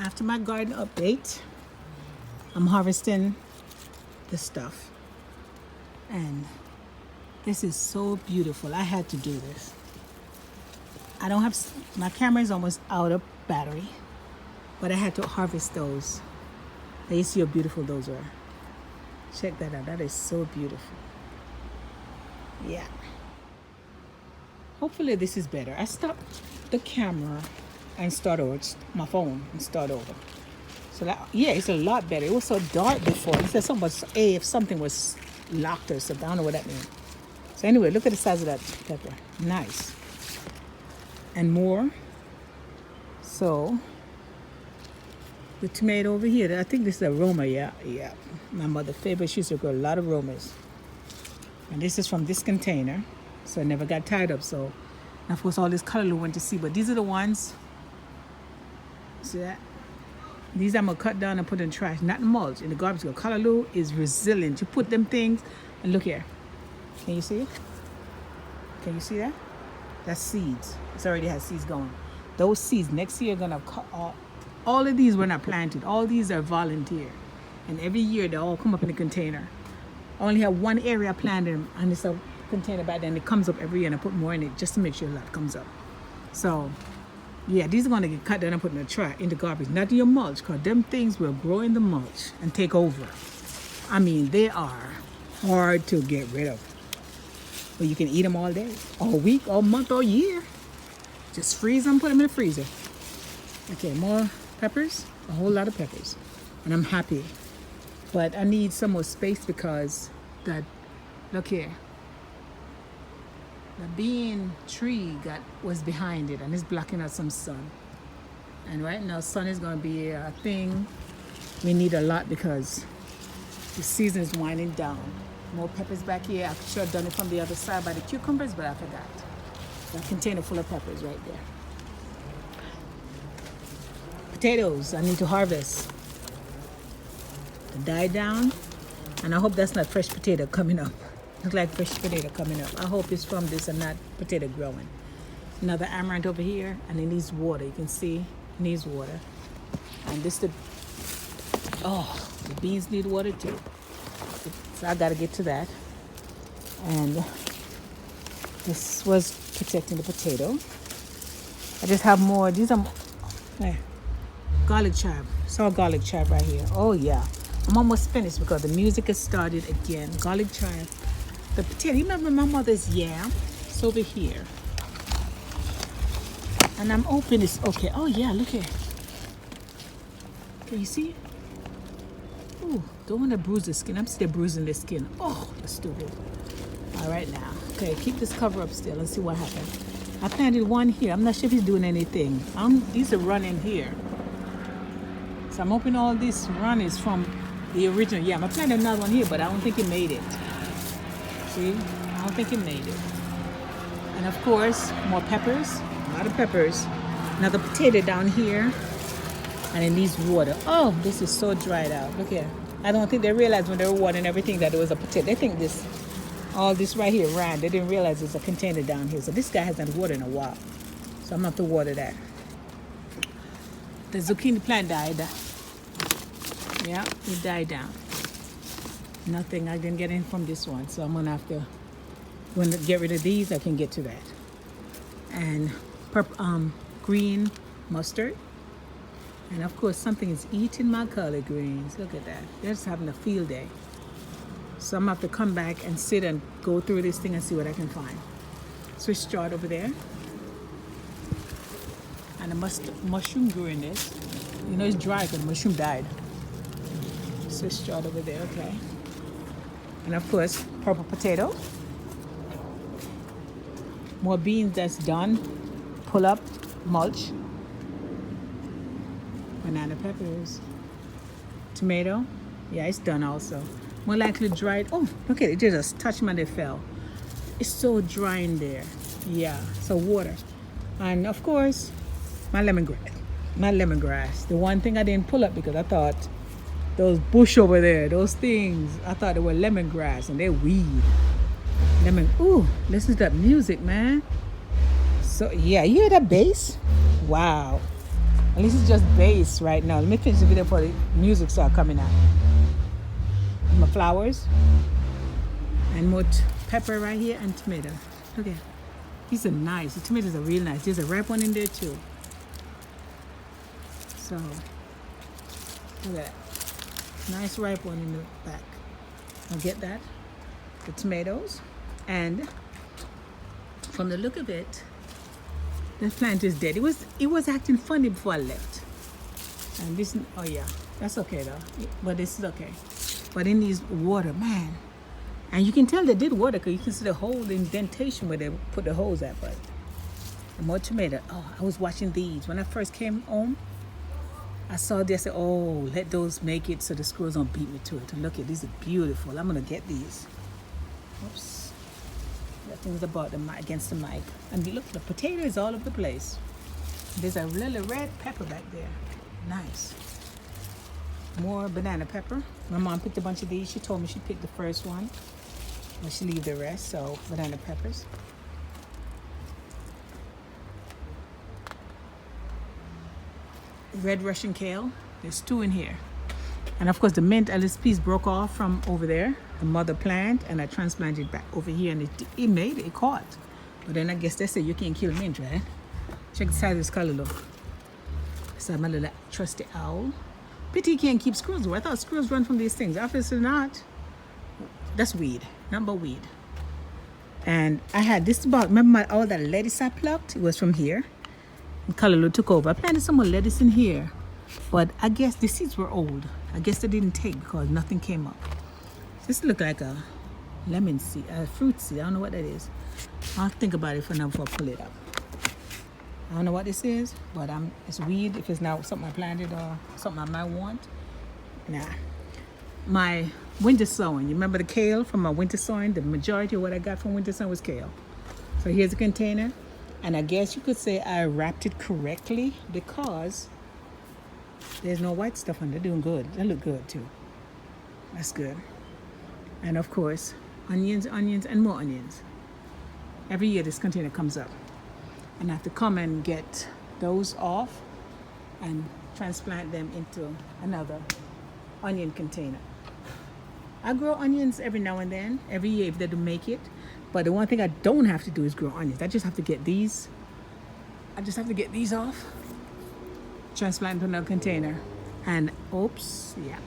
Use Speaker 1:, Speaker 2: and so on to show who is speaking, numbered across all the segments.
Speaker 1: After my garden update, I'm harvesting this stuff. And this is so beautiful. I had to do this. I don't have, my camera is almost out of battery, but I had to harvest those. Now you see how beautiful those were. Check that out. That is so beautiful. Yeah. Hopefully this is better. I stopped the camera and start over, my phone and start over. So that, yeah, it's a lot better. It was so dark before. It said something was, if something was locked or something. I don't know what that means. So anyway, look at the size of that pepper. Nice. And more. So the tomato over here, I think this is a Roma, yeah. My mother's favorite, she used to grow a lot of Romas. And this is from this container. So I never got tied up. So, and of course, all this color went to see. But these are the ones. See that? These I'm going to cut down and put in trash. Not in mulch. In the garbage. Callaloo is resilient. You put them things. And look here. Can you see it? Can you see that? That's seeds. It already has seeds going. Those seeds next year are going to cut off. All of these were not planted. All these are volunteer. And every year they all come up in a container. I only have one area planted and it's a container back then. It comes up every year and I put more in it just to make sure a lot comes up. So yeah, these are going to get cut down and put in the trash, in the garbage. Not in your mulch, because them things will grow in the mulch and take over. I mean, they are hard to get rid of. But you can eat them all day, all week, all month, all year. Just freeze them, put them in the freezer. Okay, more peppers, a whole lot of peppers. And I'm happy. But I need some more space because that, look here. The bean tree was behind it and it's blocking out some sun. And right now sun is going to be a thing. We need a lot because the season is winding down. More peppers back here. I should have done it from the other side by the cucumbers, but I forgot. That container full of peppers right there. Potatoes I need to harvest. To die down. And I hope that's not fresh potato coming up. Looks like fresh potato coming up. I hope it's from this and not potato growing. Another amaranth over here, and it needs water. You can see it needs water. And this the beans need water too. So I gotta get to that. And this was protecting the potato. I just have more. These are garlic chive. Saw garlic chive right here. Oh yeah. I'm almost finished because the music has started again. Garlic chive. The potato, you remember my mother's yam? It's over here. And I'm open this, okay, oh yeah, look here. Can you see? Ooh, don't want to bruise the skin. I'm still bruising the skin. Oh, that's stupid. All right now. Okay, keep this cover up still and see what happens. I planted one here. I'm not sure if he's doing anything. These are running here. So I'm hoping all this run is from the original yam. I planted another one here, but I don't think it made it. See, I don't think it made it. And of course, more peppers, a lot of peppers. Another potato down here, and it needs water. Oh, this is so dried out. Look here. I don't think they realized when they were watering everything that it was a potato. They think all this right here ran. They didn't realize there's a container down here. So this guy hasn't watered in a while. So I'm going to have to water that. The zucchini plant died. Yeah, it died down. Nothing I didn't get in from this one, so I'm gonna have to, when I get rid of these, I can get to that. And green mustard, and of course something is eating my collard greens. Look at that, they're just having a field day. So I'm gonna have to come back and sit and go through this thing and see what I can find. Swiss chard over there, and a mushroom grew in this. You know it's dry because the mushroom died. Swiss chard over there, okay. And of course, purple potato. More beans that's done. Pull up, mulch. Banana peppers. Tomato. Yeah, it's done also. More likely dried. Oh, look at it. It just touched me and it fell. It's so dry in there. Yeah, so water. And of course, my lemongrass. The one thing I didn't pull up because I thought those bush over there, those things, I thought they were lemongrass and they're weed. Ooh, listen to that music, man. So yeah, you hear that bass? Wow. At least it's just base right now. Let me finish the video before the music start coming out. My flowers. And more pepper right here and tomato. Look at, these are nice. The tomatoes are real nice. There's a ripe one in there too. So, look at that. Nice ripe one in the back. I'll get that. The tomatoes. And from the look of it, the plant is dead. It was acting funny before I left. And this, oh yeah, that's okay though. But this is okay. But it needs water, man. And you can tell they did water because you can see the whole indentation where they put the holes at. But more tomato. Oh, I was watching these when I first came home. I saw this. I said, oh, let those make it so the squirrels don't beat me to it. And look at these are beautiful. I'm gonna get these. Oops. That thing's about the mic, against the mic. And look, the potato is all over the place. There's a little red pepper back there. Nice. More banana pepper. My mom picked a bunch of these. She told me she picked the first one, but she leave the rest. So banana peppers. Red Russian kale. There's 2 in here. And of course the mint, a little piece broke off from over there, the mother plant, and I transplanted it back over here, and it made it, it caught. But then I guess they say you can't kill mint, right? Check the size of this color, look. So my little trusty owl. Pity you can't keep squirrels. I thought squirrels run from these things. Obviously not. That's weed, number weed. And I had this about, remember all that lettuce I plucked? It was from here. And Kalulu took over. I planted some more lettuce in here. But I guess the seeds were old. I guess they didn't take because nothing came up. This looked like a lemon seed, a fruit seed. I don't know what that is. I'll think about it for now before I pull it up. I don't know what this is, but it's weed if it's not something I planted or something I might want. Nah. My winter sowing. You remember the kale from my winter sowing? The majority of what I got from winter sowing was kale. So here's a container. And I guess you could say I wrapped it correctly because there's no white stuff on it. They're doing good. They look good too. That's good. And of course, onions, onions, and more onions. Every year this container comes up. And I have to come and get those off and transplant them into another onion container. I grow onions every now and then, every year if they do make it. But the one thing I don't have to do is grow onions. I just have to get these. I just have to get these off. Transplant into another container. And oops, yeah.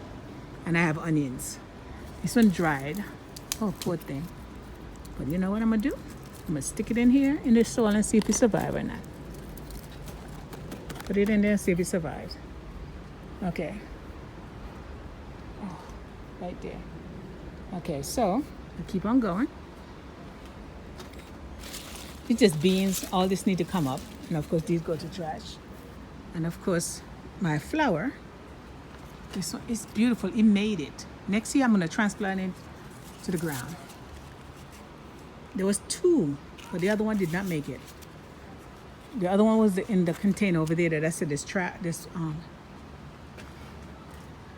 Speaker 1: And I have onions. This one dried. Oh, poor thing. But you know what I'm gonna do? I'm gonna stick it in here in the soil and see if it survives or not. Put it in there and see if it survives. Okay. Oh, right there. Okay, so I keep on going. It's just beans. All this need to come up. And of course these go to trash. And of course my flower. This one is beautiful. It made it. Next year I'm gonna transplant it to the ground. There was 2, but the other one did not make it. The other one was in the container over there that I said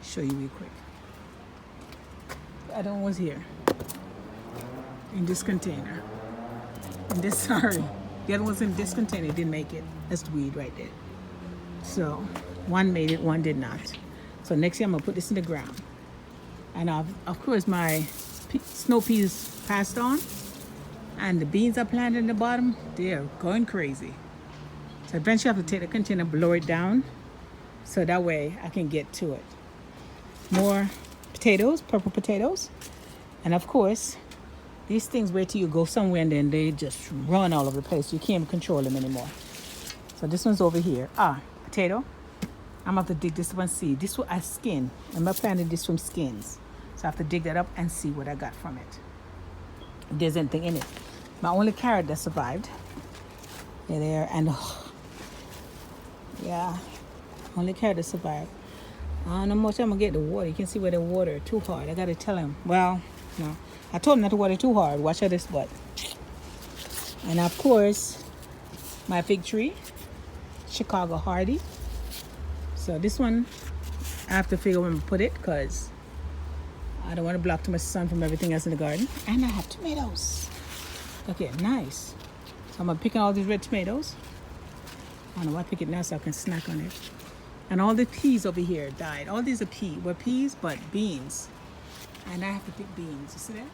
Speaker 1: show you real quick. The other one was here. In this container. And this, sorry. The other one's in this container, it didn't make it. That's the weed right there. So, one made it, one did not. So next year I'm gonna put this in the ground. And of course my snow peas passed on. And the beans I planted in the bottom, they're going crazy. So eventually I have to take the container, blow it down, so that way I can get to it. More potatoes, purple potatoes. And of course, these things wait till you go somewhere and then they just run all over the place. You can't control them anymore. So this one's over here. Potato. I'm gonna have to dig this one, see. This one I skin. I'm planting this from skins. So I have to dig that up and see what I got from it. If there's anything in it. My only carrot that survived. They're there, and yeah, only carrot that survived. I don't know much I'm gonna get the water. You can see where the water too hard. I gotta tell him. Well, no, I told him not to water too hard. Watch out this butt. And of course, my fig tree, Chicago Hardy. So this one, I have to figure where I'm gonna put it because I don't want to block too much sun from everything else in the garden. And I have tomatoes. Okay, nice. So I'm gonna pick all these red tomatoes. I don't know, I pick it now so I can snack on it. And all the peas over here died. All these are were peas, but beans. And I have to pick beans. You see that?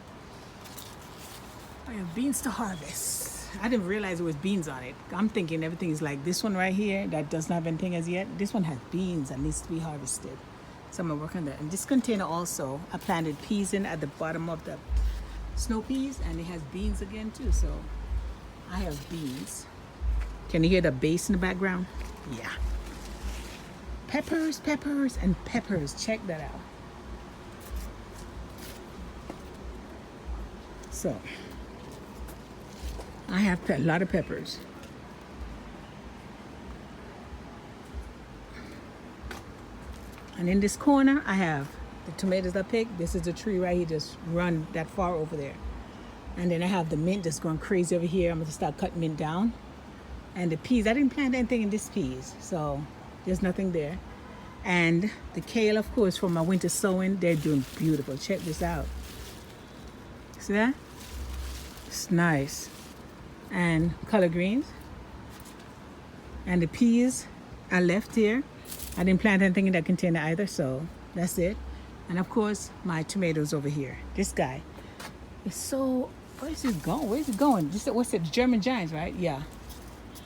Speaker 1: I have beans to harvest. I didn't realize it was beans on it. I'm thinking everything is like this one right here that doesn't have anything as yet. This one has beans and needs to be harvested. So I'm gonna work on that. And this container also, I planted peas in at the bottom of the snow peas, and it has beans again too. So I have beans. Can you hear the bass in the background? Yeah. Peppers, peppers, and peppers. Check that out. So I have a lot of peppers. And in this corner, I have the tomatoes I picked. This is the tree right here, just run that far over there. And then I have the mint that's going crazy over here. I'm going to start cutting mint down. And the peas, I didn't plant anything in this peas, so there's nothing there. And the kale, of course, from my winter sowing, they're doing beautiful. Check this out. See that? It's nice. And collard greens. And the peas I left here. I didn't plant anything in that container either, so that's it. And of course, my tomatoes over here. This guy is so, where is he going? Where is he going? This, what's it? German giants, right? Yeah.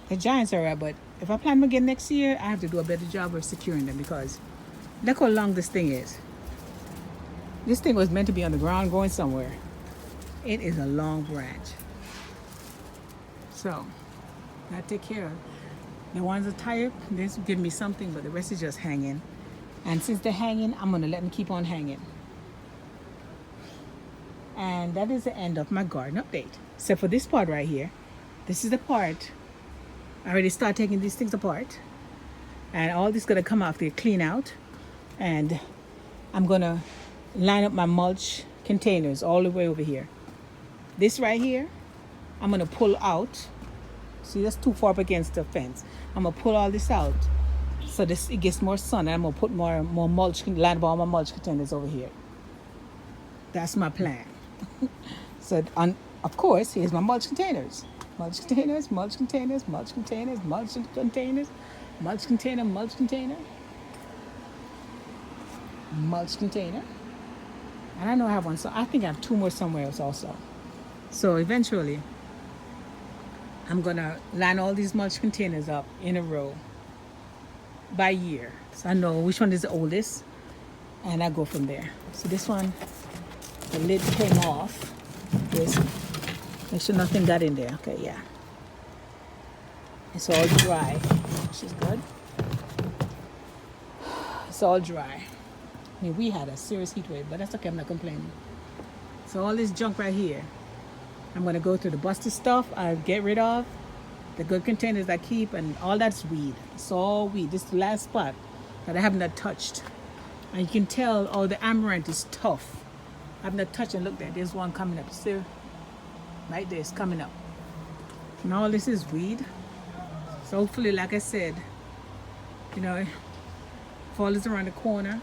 Speaker 1: The giants are right, but if I plant them again next year, I have to do a better job of securing them because look how long this thing is. This thing was meant to be on the ground going somewhere. It is a long branch. So, I take care of. The ones are tired, this will give me something, but the rest is just hanging. And since they're hanging, I'm gonna let them keep on hanging. And that is the end of my garden update. Except for this part right here. This is the part, I already started taking these things apart. And all this is gonna come out there, clean out. And I'm gonna line up my mulch containers all the way over here. This right here, I'm gonna pull out. See, that's too far up against the fence. I'm gonna pull all this out so this it gets more sun, and I'm gonna put more mulch, line up all my mulch containers over here. That's my plan. So, of course, here's my mulch containers. Mulch containers, mulch containers, mulch containers, mulch containers, mulch container, mulch container, mulch container. And I know I have one, so I think I have two more somewhere else also. So eventually, I'm gonna line all these mulch containers up in a row by year. So I know which one is the oldest, and I go from there. So this one, the lid came off. This, make sure nothing got in there. Okay, yeah. It's all dry, which is good. It's all dry. I mean, we had a serious heat wave, but that's okay, I'm not complaining. So all this junk right here, I'm gonna go through the busted stuff I get rid of, the good containers I keep, and all that's weed. It's all weed. This is the last spot that I have not touched. And you can tell, oh, the amaranth is tough. I've not touched and looked at. There's one coming up. See? Right there, it's coming up. And all this is weed. So hopefully, like I said, you know, fall is around the corner.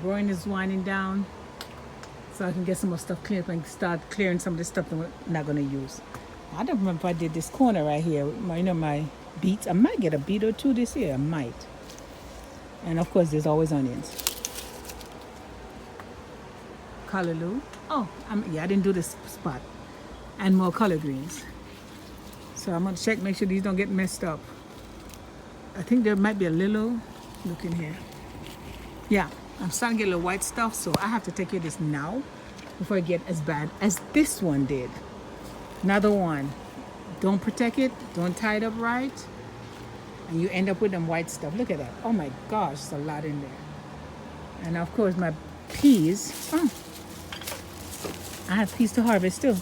Speaker 1: Growing is winding down. So I can get some more stuff cleared and start clearing some of the stuff that we're not going to use. I don't remember if I did this corner right here. My beets. I might get a beet or two this year. I might. And of course, there's always onions. Callaloo. Oh, I didn't do this spot. And more collard greens. So I'm going to check, make sure these don't get messed up. I think there might be a little, look in here. Yeah, I'm starting to get a little white stuff, so I have to take care of this now before I get as bad as this one did. Another one. Don't protect it, don't tie it up right, and you end up with them white stuff. Look at that. Oh my gosh, there's a lot in there. And of course my peas. Oh, I have peas to harvest too.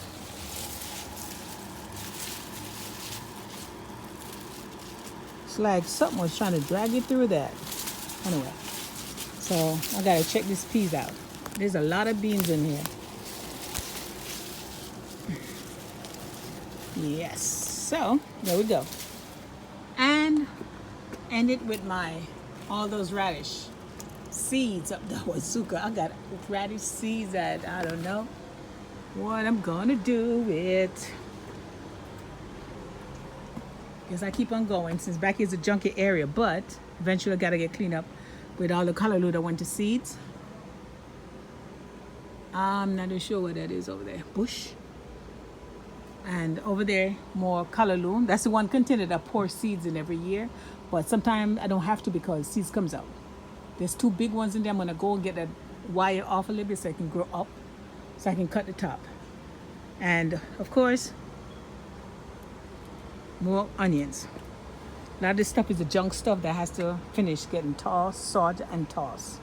Speaker 1: It's like something was trying to drag you through that. Anyway, so I gotta check these peas out. There's a lot of beans in here. Yes, so there we go. And end it with all those radish seeds up the Wazuka. I got radish seeds that I don't know what I'm gonna do with. Guess I keep on going since back here's a junky area, but eventually I gotta get cleaned up with all the callaloo that went to seeds. I'm not too sure what that is over there. Bush. And over there, more callaloo. That's the one container that pours seeds in every year. But sometimes I don't have to because seeds comes out. There's 2 big ones in there. I'm gonna go and get that wire off a little bit so I can grow up, so I can cut the top. And of course, more onions. A lot of this stuff is the junk stuff that has to finish getting tossed, sawed, and tossed.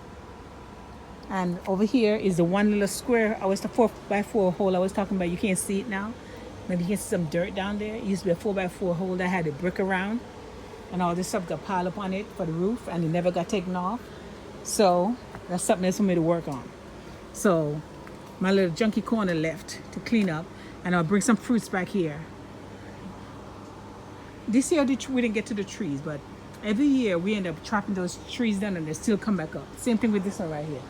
Speaker 1: And over here is the one little square. I was the 4x4 hole I was talking about. You can't see it now. Maybe you can see some dirt down there. It used to be a 4x4 hole that had a brick around, and all this stuff got piled up on it for the roof, and it never got taken off. So that's something that's for me to work on. So my little junky corner left to clean up, and I'll bring some fruits back here. This year we didn't get to the trees, but every year we end up chopping those trees down and they still come back up. Same thing with this one right here.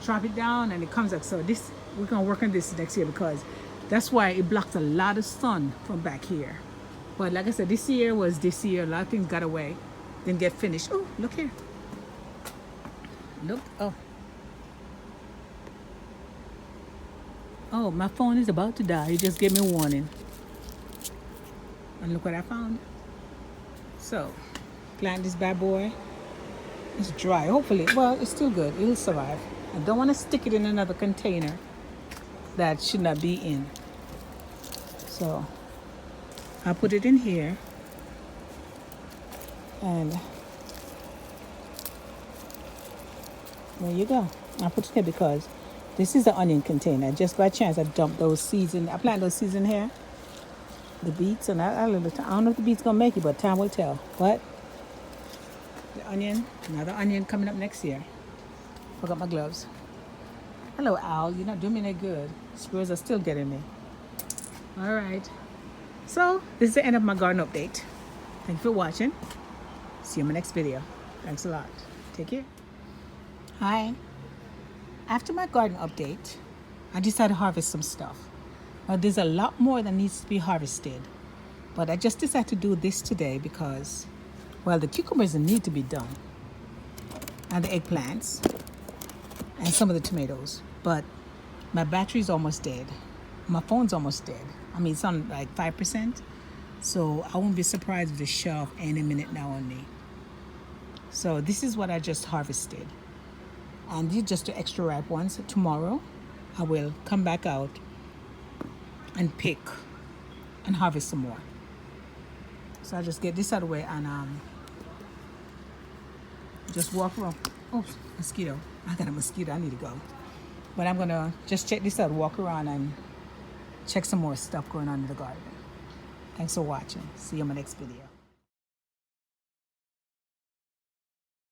Speaker 1: Chop it down and it comes up. So this, we're gonna work on this next year because that's why it blocks a lot of sun from back here. But like I said, this year, a lot of things got away, didn't get finished. Oh, look here. Look, oh, my phone is about to die. It just gave me a warning. And look what I found. So, plant this bad boy. It's dry, hopefully. Well, it's still good. It'll survive. I don't want to stick it in another container that should not be in. So, I'll put it in here. And there you go. I'll put it here because this is the onion container. Just by chance, I dumped those seeds in. I planted those seeds in here. The beets, and I don't know if the beets gonna make it, but time will tell. But the onion, another onion coming up next year. Forgot my gloves. Hello, Owl. You're not doing me any good. Squirrels are still getting me. All right. So this is the end of my garden update. Thank you for watching. See you in my next video. Thanks a lot. Take care. Hi. After my garden update, I decided to harvest some stuff. Now there's a lot more that needs to be harvested, but I just decided to do this today because, well, the cucumbers need to be done, and the eggplants, and some of the tomatoes. But my battery's almost dead. My phone's almost dead. I mean, it's on like 5%, so I won't be surprised if it shut off any minute now on me. So this is what I just harvested, and these are just the extra ripe ones. Tomorrow, I will come back out and pick and harvest some more. So I just get this out of the way and just walk around. Oh, mosquito. I got a mosquito. I need to go. But I'm gonna just check this out, walk around and check some more stuff going on in the garden. Thanks for watching. See you in my next video.